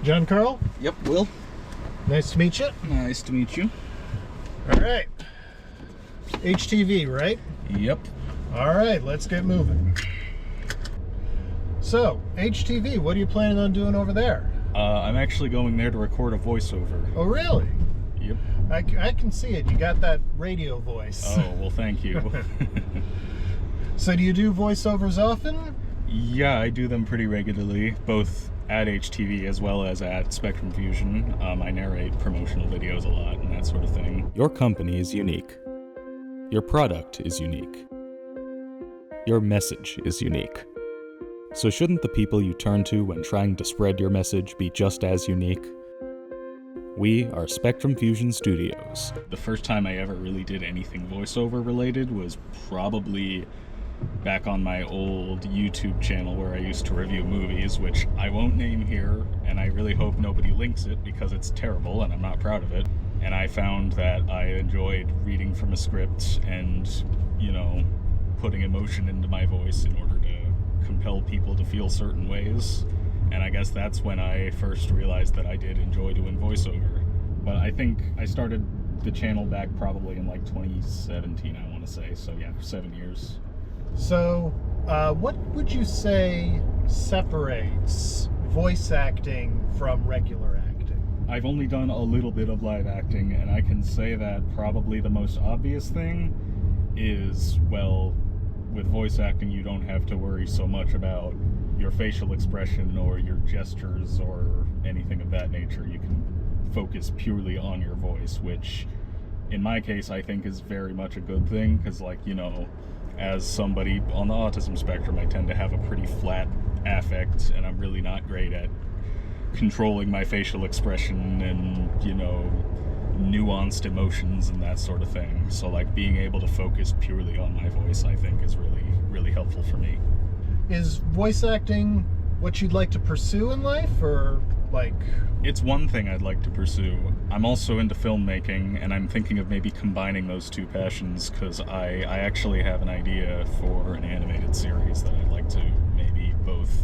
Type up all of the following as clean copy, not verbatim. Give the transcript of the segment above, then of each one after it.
John Carl? Yep, Will. Nice to meet you. Nice to meet you. All right. HTV, right? Yep. All right, let's get moving. So, HTV, what are you planning on doing over there? I'm actually going there to record a voiceover. Oh, really? Yep. I can see it. You got that radio voice. Oh, well, thank you. So do you do voiceovers often? Yeah, I do them pretty regularly, both at HTV as well as at Spectrum Fusion. I narrate promotional videos a lot and that sort of thing. Your company is unique. Your product is unique. Your message is unique. So shouldn't the people you turn to when trying to spread your message be just as unique? We are Spectrum Fusion Studios. The first time I ever really did anything voiceover related was probably back on my old YouTube channel where I used to review movies, which I won't name here, and I really hope nobody links it because it's terrible and I'm not proud of it. And I found that I enjoyed reading from a script and, you know, putting emotion into my voice in order to compel people to feel certain ways. And I guess that's when I first realized that I did enjoy doing voiceover. But I think I started the channel back probably in like 2017, I want to say. So yeah, 7 years. So, what would you say separates voice acting from regular acting? I've only done a little bit of live acting, and I can say that probably the most obvious thing is, well, with voice acting, you don't have to worry so much about your facial expression or your gestures or anything of that nature. You can focus purely on your voice, which in my case I think is very much a good thing, because, like, you know, as somebody on the autism spectrum, I tend to have a pretty flat affect, and I'm really not great at controlling my facial expression and, you know, nuanced emotions and that sort of thing. So, like, being able to focus purely on my voice, I think, is really, really helpful for me. Is voice acting what you'd like to pursue in life, or like... It's one thing I'd like to pursue. I'm also into filmmaking, and I'm thinking of maybe combining those two passions, because I actually have an idea for an animated series that I'd like to maybe both,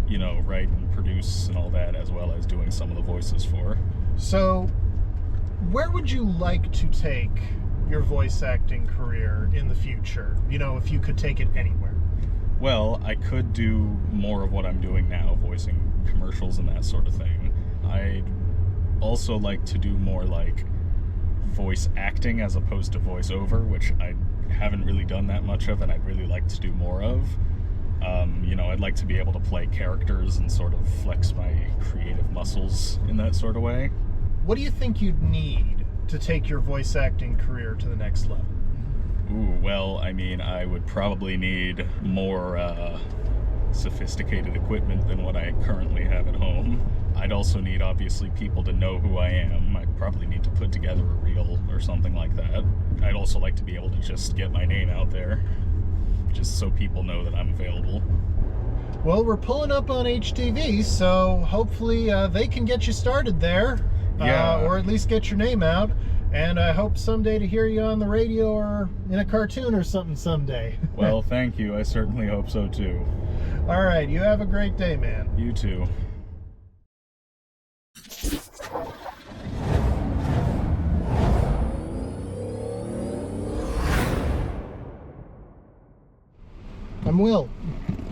you know, write and produce and all that, as well as doing some of the voices for. So, where would you like to take your voice acting career in the future? You know, if you could take it anywhere. Well, I could do more of what I'm doing now, voicing commercials and that sort of thing. I'd also like to do more, like, voice acting as opposed to voiceover, which I haven't really done that much of, and I'd really like to do more of. You know, I'd like to be able to play characters and sort of flex my creative muscles in that sort of way. What do you think you'd need to take your voice acting career to the next level? Ooh, well, I mean, I would probably need more sophisticated equipment than what I currently have at home. I'd also need, obviously, people to know who I am. I'd probably need to put together a reel or something like that. I'd also like to be able to just get my name out there, just so people know that I'm available. Well, we're pulling up on HTV, so hopefully they can get you started there. Yeah. Or at least get your name out. And I hope someday to hear you on the radio or in a cartoon or something someday. Well, thank you. I certainly hope so, too. All right. You have a great day, man. You too. I'm Will.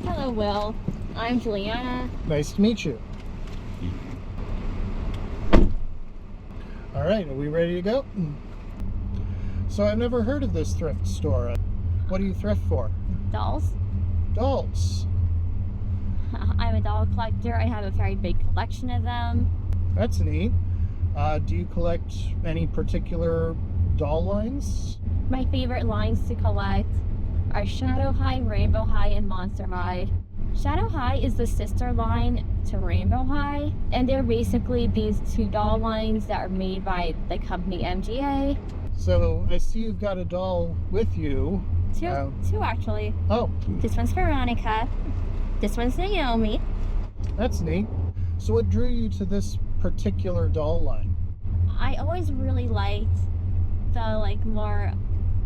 Hello, Will. I'm Juliana. Nice to meet you. All right, are we ready to go? So I've never heard of this thrift store. What do you thrift for? Dolls. Dolls. I'm a doll collector. I have a very big collection of them. That's neat. Do you collect any particular doll lines? My favorite lines to collect are Shadow High, Rainbow High, and Monster High. Shadow High is the sister line to Rainbow High, and they're basically these two doll lines that are made by the company MGA. So I see you've got a doll with you. Two actually. Oh. This one's Veronica. This one's Naomi. That's neat. So what drew you to this particular doll line? I always really liked the like more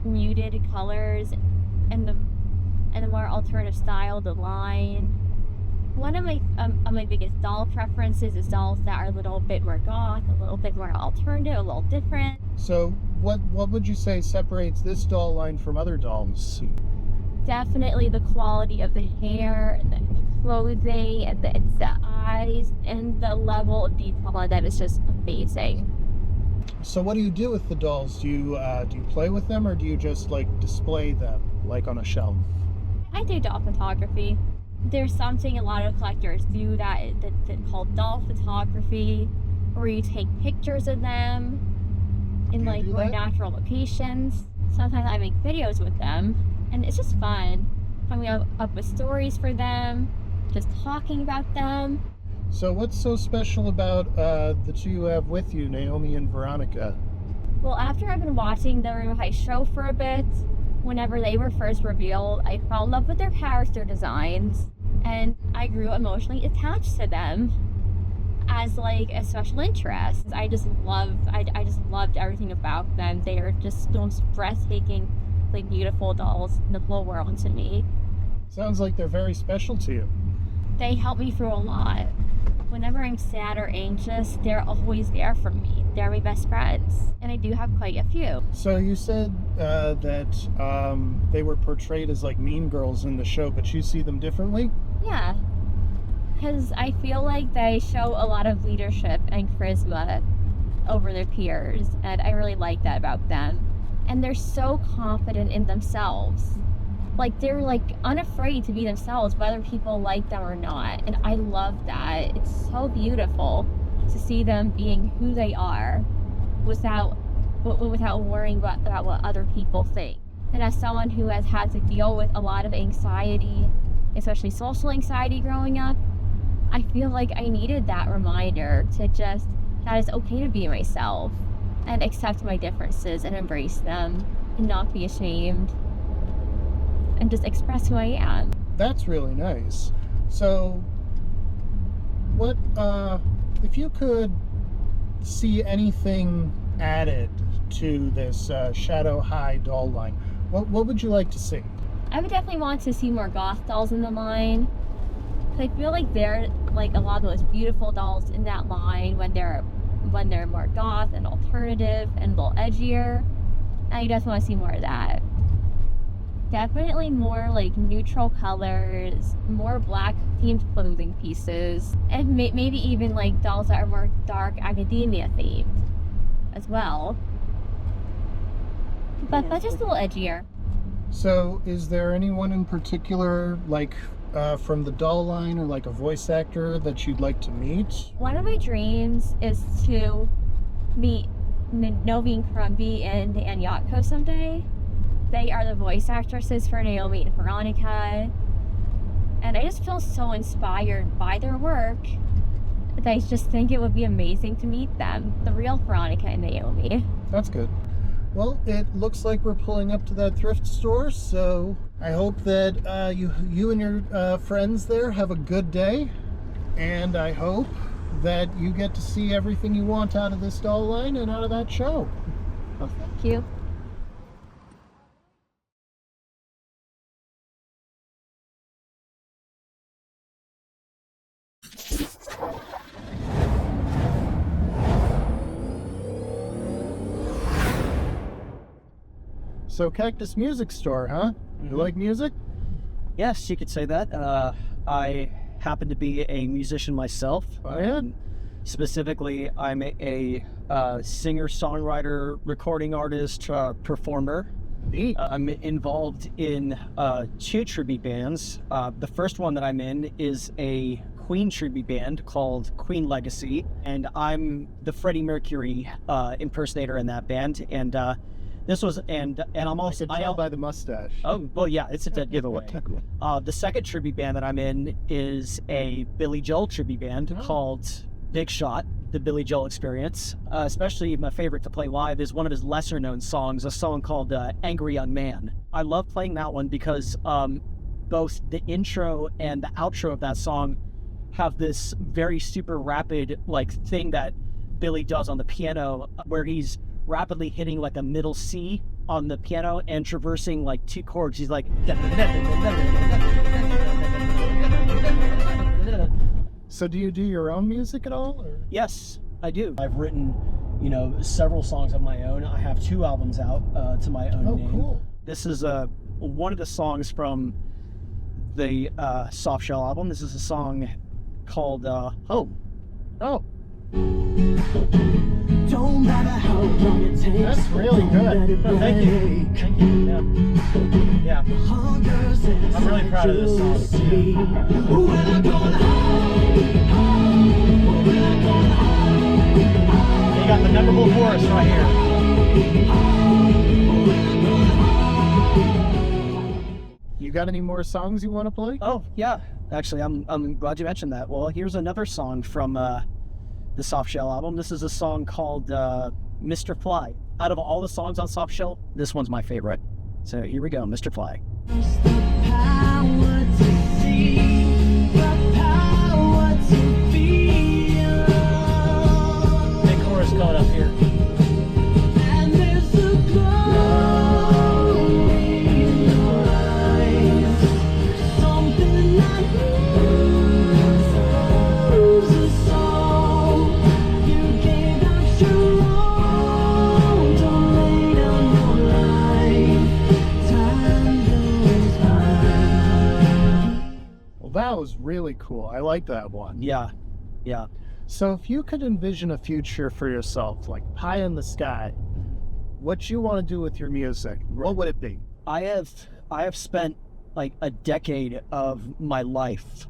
muted colors and the more alternative style, the line. One of my biggest doll preferences is dolls that are a little bit more goth, a little bit more alternative, a little different. So what would you say separates this doll line from other dolls? Definitely the quality of the hair, the clothing, and the eyes, and the level of detail on that is just amazing. So what do you do with the dolls? Do you play with them, or do you just like display them like on a shelf? I do doll photography. There's something a lot of collectors do that's called doll photography, where you take pictures of them in like more natural locations. Sometimes I make videos with them, and it's just fun coming up with stories for them, just talking about them. So what's so special about the two you have with you, Naomi and Veronica? Well, after I've been watching the Rainbow High show for a bit, whenever they were first revealed, I fell in love with their character designs, and I grew emotionally attached to them as like a special interest. I just loved everything about them. They are just the most breathtaking, like beautiful dolls in the whole world to me. Sounds like they're very special to you. They help me through a lot. Whenever I'm sad or anxious, they're always there for me. They're my best friends, and I do have quite a few. So you said that they were portrayed as like mean girls in the show, but you see them differently? Yeah, because I feel like they show a lot of leadership and charisma over their peers, and I really like that about them. And they're so confident in themselves. Like, they're like unafraid to be themselves, whether people like them or not. And I love that. It's so beautiful to see them being who they are without worrying about what other people think. And as someone who has had to deal with a lot of anxiety, especially social anxiety growing up, I feel like I needed that reminder to just, that it's okay to be myself and accept my differences and embrace them and not be ashamed and just express who I am. That's really nice. So what if you could see anything added to this Shadow High doll line, what would you like to see? I would definitely want to see more goth dolls in the line. I feel like they're like a lot of those beautiful dolls in that line when they're more goth and alternative and a little edgier. I definitely want to see more of that. Definitely more like neutral colors, more black themed clothing pieces, and maybe even like dolls that are more dark academia themed as well. But just a little edgier. So is there anyone in particular, like from the doll line, or like a voice actor that you'd like to meet? One of my dreams is to meet Novi Krumby and Yatko someday. They are the voice actresses for Naomi and Veronica, and I just feel so inspired by their work that I just think it would be amazing to meet them, the real Veronica and Naomi. That's good. Well, it looks like we're pulling up to that thrift store, so I hope that you and your friends there have a good day, and I hope that you get to see everything you want out of this doll line and out of that show. Well, thank you. So Cactus Music Store, huh? You like music? Yes, you could say that. I happen to be a musician myself. Oh, yeah? Specifically, I'm a singer, songwriter, recording artist, performer. Neat. I'm involved in 2 tribute bands. The first one that I'm in is a Queen tribute band called Queen Legacy, and I'm the Freddie Mercury impersonator in that band. And this was, and I'm also, I can tell by the mustache. Oh, well, yeah, it's a dead giveaway. The second tribute band that I'm in is a Billy Joel tribute band called Big Shot, the Billy Joel Experience. Especially my favorite to play live is one of his lesser known songs, a song called Angry Young Man. I love playing that one because both the intro and the outro of that song have this very super rapid like thing that Billy does on the piano where he's rapidly hitting like a middle C on the piano and traversing like 2 chords. He's like, So do you do your own music at all? Or? yes, I do. I've written, several songs of my own. I have 2 albums out to my own name. Cool. This is one of the songs from the Soft Shell album. This is a song called Home. Oh, Don't matter how long it takes. that's really good. Oh, thank you. Thank you. Yeah. I'm really proud of this song. You got the memorable chorus right here. You got any more songs you want to play? Oh yeah, actually, I'm glad you mentioned that. Well, here's another song from the Soft Shell album. This is a song called Mr. Fly. Out of all the songs on Soft Shell, this one's my favorite. So here we go, Mr. Fly. Big chorus coming up here. That was really cool. I like that one. Yeah. So if you could envision a future for yourself, like pie in the sky, what you want to do with your music, what would it be? I have spent like a decade of my life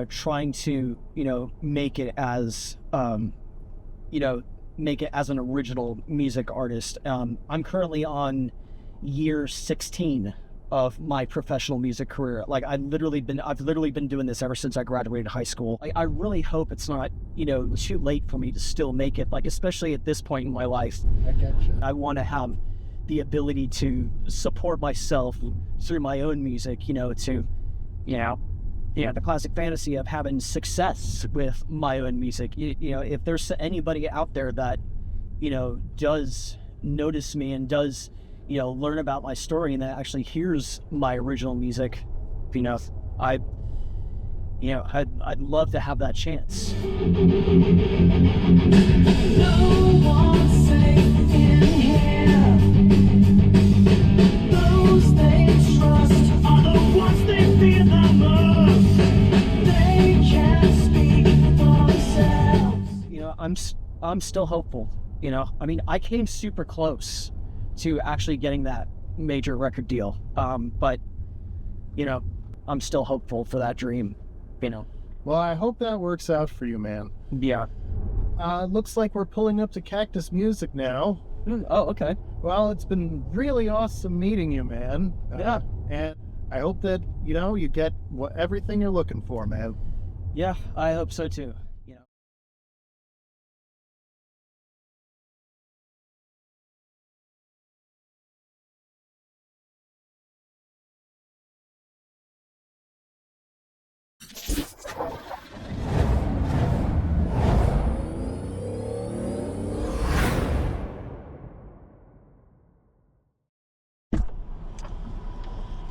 trying to make it as make it as an original music artist. I'm currently on year 16 of my professional music career. Like I've literally been doing this ever since I graduated high school. I really hope it's not too late for me to still make it, like especially at this point in my life. I get you. I want to have the ability to support myself through my own music, the classic fantasy of having success with my own music. If there's anybody out there that, does notice me and does, learn about my story and that actually hears my original music, I'd love to have that chance. No one's safe in here. Those they trust are the ones they fear the most. They can't speak for themselves. I'm still hopeful. I came super close to actually getting that major record deal. But I'm still hopeful for that dream, Well, I hope that works out for you, man. Yeah. Looks like we're pulling up to Cactus Music now. Oh, okay. Well, it's been really awesome meeting you, man. Yeah. And I hope that, you get everything you're looking for, man. Yeah, I hope so too.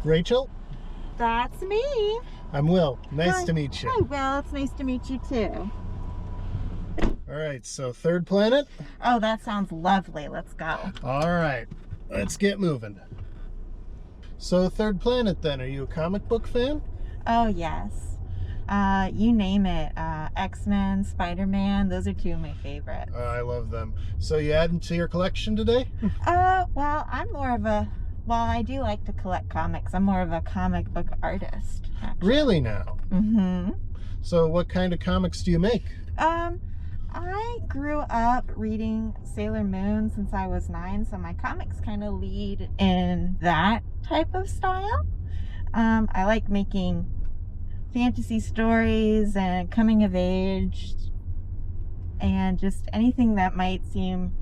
Rachel, That's me. I'm Will. Nice Hi. to meet you. Hi, Will. It's nice to meet you too. All right, so Third Planet. Oh, that sounds lovely. Let's go. All right, let's get moving. So Third Planet then, are you a comic book fan? Oh, yes. You name it. X-Men, Spider-Man. Those are 2 of my favorites. I love them. So you add them to your collection today? Well, I do like to collect comics. I'm more of a comic book artist, actually. Really now? Mm-hmm. So what kind of comics do you make? I grew up reading Sailor Moon since I was 9, so my comics kind of lead in that type of style. I like making fantasy stories and coming of age and just anything that might seem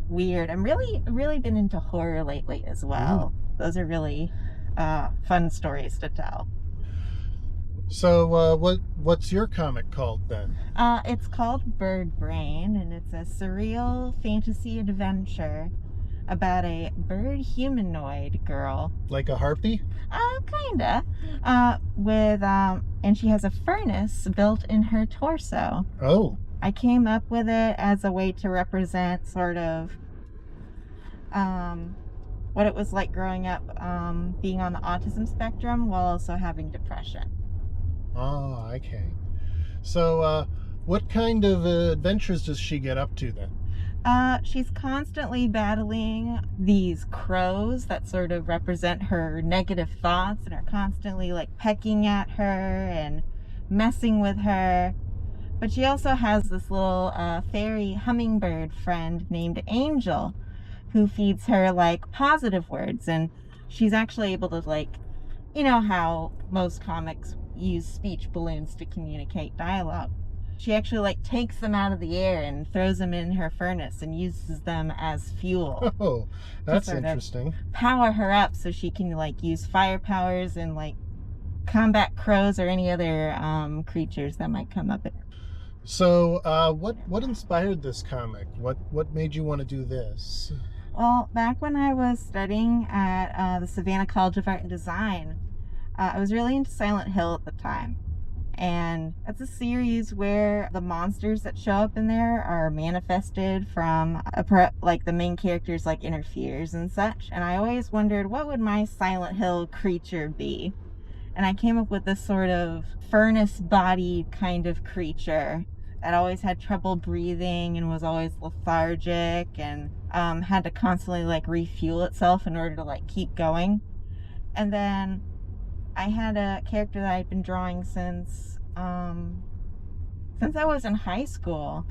weird. I'm really been into horror lately as well. Those are really fun stories to tell. So, what's your comic called then? It's called Bird Brain, and it's a surreal fantasy adventure about a bird humanoid girl. Like a harpy? Kinda. And she has a furnace built in her torso. Oh, I came up with it as a way to represent sort of what it was like growing up, being on the autism spectrum while also having depression. oh, okay. So, what kind of adventures does she get up to then? She's constantly battling these crows that sort of represent her negative thoughts and are constantly like pecking at her and messing with her. But she also has this little fairy hummingbird friend named Angel who feeds her like positive words. And she's actually able to, like, you know how most comics use speech balloons to communicate dialogue. She actually like takes them out of the air and throws them in her furnace and uses them as fuel. Oh, that's sort of interesting. Power her up so she can like use fire powers and like combat crows or any other creatures that might come up. So, what inspired this comic? What made you want to do this? Well, back when I was studying at the Savannah College of Art and Design, I was really into Silent Hill at the time. And it's a series where the monsters that show up in there are manifested from like the main character's like inner fears and such. And I always wondered, what would my Silent Hill creature be? And I came up with this sort of furnace-bodied kind of creature that always had trouble breathing and was always lethargic and had to constantly like refuel itself in order to like keep going. And then I had a character that I'd been drawing since I was in high school,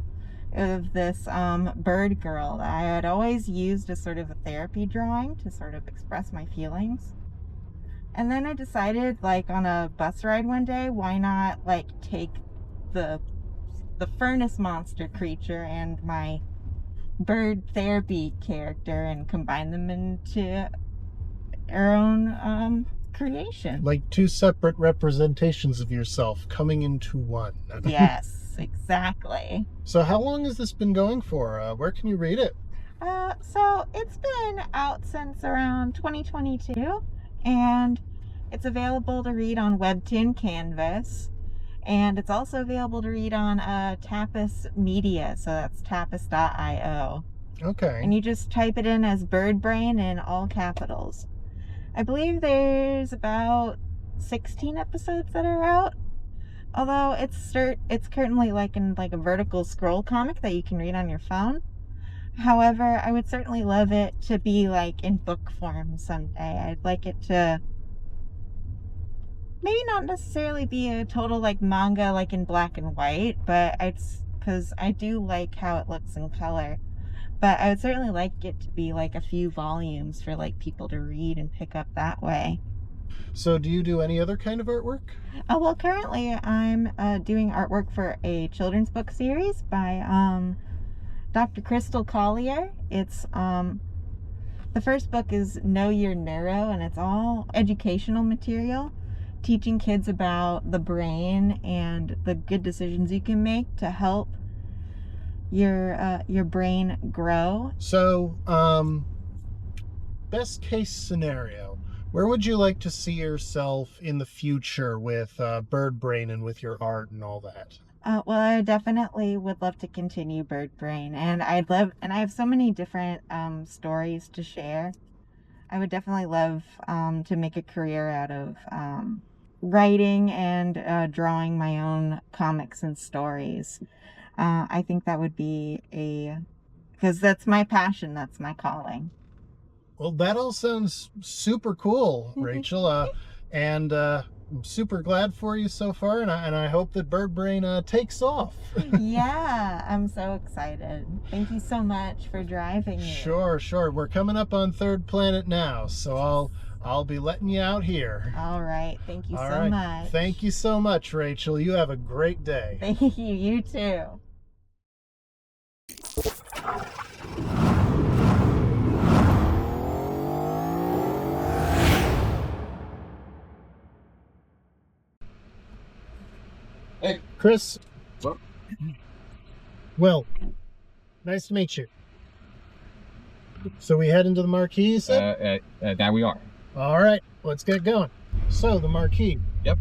of this bird girl that I had always used as sort of a therapy drawing to sort of express my feelings. And then I decided, like, on a bus ride one day, why not like take the furnace monster creature and my bird therapy character and combine them into our own creation. Like two separate representations of yourself coming into one. Yes, exactly. So, how long has this been going for? Where can you read it? So it's been out since around 2022, and it's available to read on Webtoon Canvas, and it's also available to read on Tapas Media, so that's tapas.io. Okay. And you just type it in as Bird Brain in all capitals. I believe there's about 16 episodes that are out, although it's currently like in like a vertical scroll comic that you can read on your phone. However, I would certainly love it to be like in book form someday. I'd like it to maybe not necessarily be a total like manga like in black and white, but because I do like how it looks in color. But I would certainly like it to be like a few volumes for like people to read and pick up that way. So, do you do any other kind of artwork? Well, currently I'm doing artwork for a children's book series by Dr. Crystal Collier. It's the first book is Know Your Neuro, and it's all educational material, teaching kids about the brain and the good decisions you can make to help your brain grow. So, best case scenario, where would you like to see yourself in the future with Bird Brain and with your art and all that? Well, I definitely would love to continue Bird Brain, and I have so many different stories to share. I would definitely love to make a career out of writing and drawing my own comics and stories. I think that would be because that's my passion, that's my calling. Well, that all sounds super cool, Rachel. And I'm super glad for you so far, and I hope that Bird Brain takes off. Yeah, I'm so excited. Thank you so much for driving me. Sure. We're coming up on Third Planet now, so I'll be letting you out here. All right. Thank you All so right. much. Thank you so much, Rachel. You have a great day. Thank you. You too. Chris. What? Will. Nice to meet you. So we head into the marquee, you said? That we are. All right, let's get going. So, the marquee. Yep.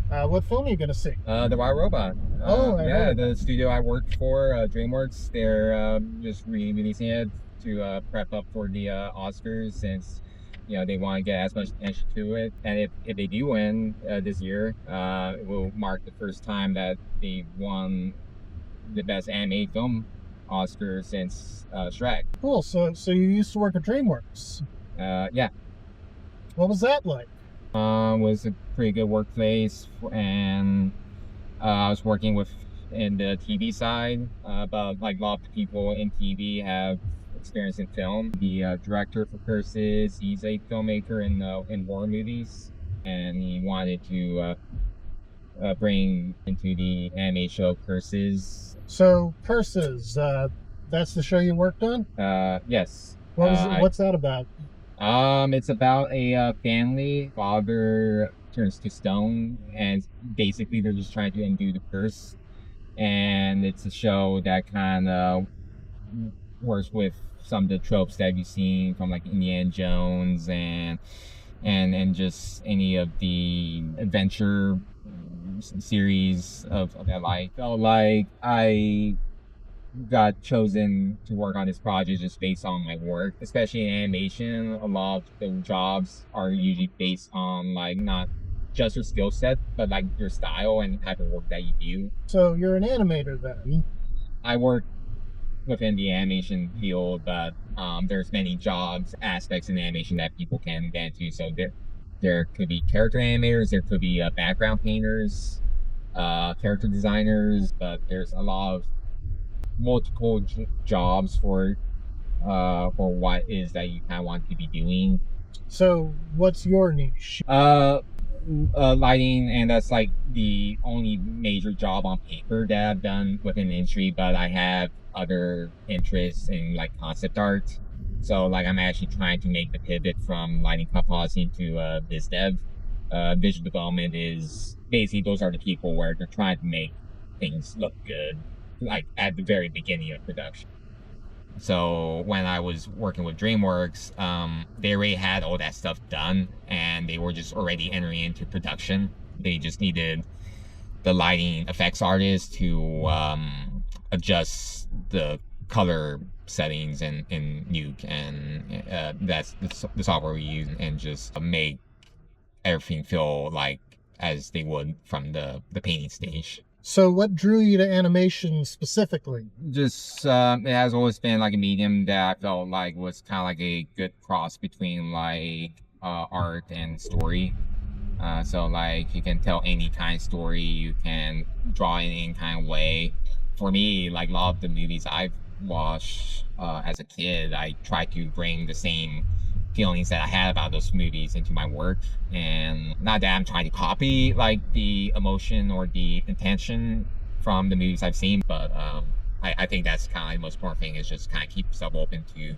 What film are you going to see? The Wild Robot. Oh, I yeah, heard. the studio I work for, DreamWorks, they're just re-releasing it to prep up for the Oscars, since they want to get as much attention to it. And if they do win this year, it will mark the first time that they won the best animated film Oscar since Shrek. Cool. So you used to work at DreamWorks. Yeah. What was that like? Was a pretty good workplace, and I was working in the TV side, but like a lot of people in TV have experience in film. The director for Curses, he's a filmmaker in horror movies, and he wanted to bring into the anime show Curses. So, Curses, that's the show you worked on? Yes. What's that about? It's about a family. Father turns to stone, and basically they're just trying to undo the curse. And it's a show that kind of works with some of the tropes that you've seen from like Indiana Jones and just any of the adventure series of that life. Felt like I got chosen to work on this project just based on my work, especially in animation. A lot of the jobs are usually based on like not just your skill set, but like your style and type of work that you do. So you're an animator then? I work within the animation field, but there's many jobs, aspects in animation that people can get into. So there could be character animators, there could be background painters, character designers, but there's a lot of multiple jobs for what is that you kind of want to be doing. So what's your niche? Lighting, and that's like the only major job on paper that I've done within the industry, but I have other interests in like concept art. So like I'm actually trying to make the pivot from lighting compositing to biz dev. Visual development is basically, those are the people where they're trying to make things look good, like at the very beginning of production. So when I was working with DreamWorks, they already had all that stuff done, and they were just already entering into production. They just needed the lighting effects artist to adjust the color settings in Nuke, and that's the software we use, and just make everything feel like as they would from the painting stage. So what drew you to animation specifically? Just it has always been like a medium that I felt like was kind of like a good cross between like art and story. So like you can tell any kind of story, you can draw in any kind of way. For me, like a lot of the movies I've watched as a kid, I tried to bring the same feelings that I had about those movies into my work. And not that I'm trying to copy like the emotion or the intention from the movies I've seen, but I think that's kind of like the most important thing, is just kind of keep yourself open to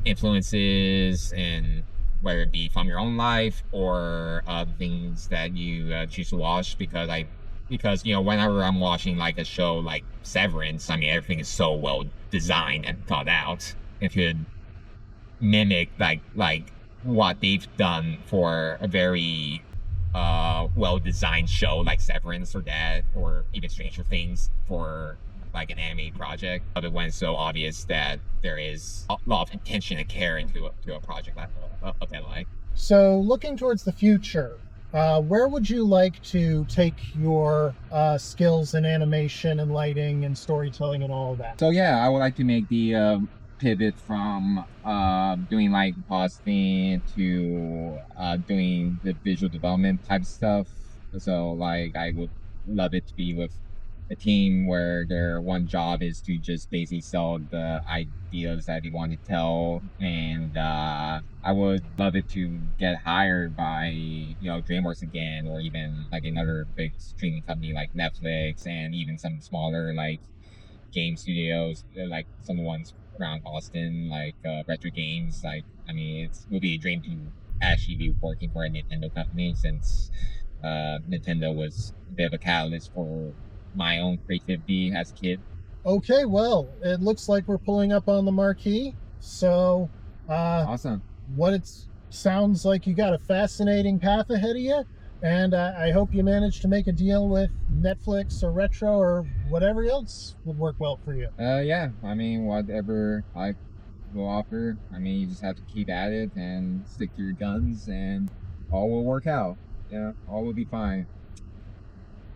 influences, and whether it be from your own life or things that you choose to watch, because whenever I'm watching like a show like Severance, I mean everything is so well designed and thought out. It could mimic like what they've done for a very well designed show like Severance or even Stranger Things for like an anime project. But when it's so obvious that there is a lot of attention and care into a project of that like. So looking towards the future, where would you like to take your skills in animation and lighting and storytelling and all of that? So yeah, I would like to make the pivot from doing like compositing to doing the visual development type stuff. So like I would love it to be with a team where their one job is to just basically sell the ideas that they want to tell, and I would love it to get hired by DreamWorks again, or even like another big streaming company like Netflix, and even some smaller like game studios, like some of the ones around Austin, like Retro Games. Like, I mean, it would be a dream to actually be working for a Nintendo company, since Nintendo was a bit of a catalyst for my own creativity as a kid. Okay, well, it looks like we're pulling up on the marquee. So, Awesome. what it sounds like you got a fascinating path ahead of you, and I hope you manage to make a deal with Netflix or Retro or whatever else would work well for you. Yeah, I mean, whatever I will offer, I mean, you just have to keep at it and stick to your guns, and all will work out. Yeah, all will be fine.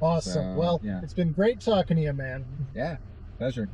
Awesome. So, Well, yeah. it's been great talking to you, man. Yeah, pleasure.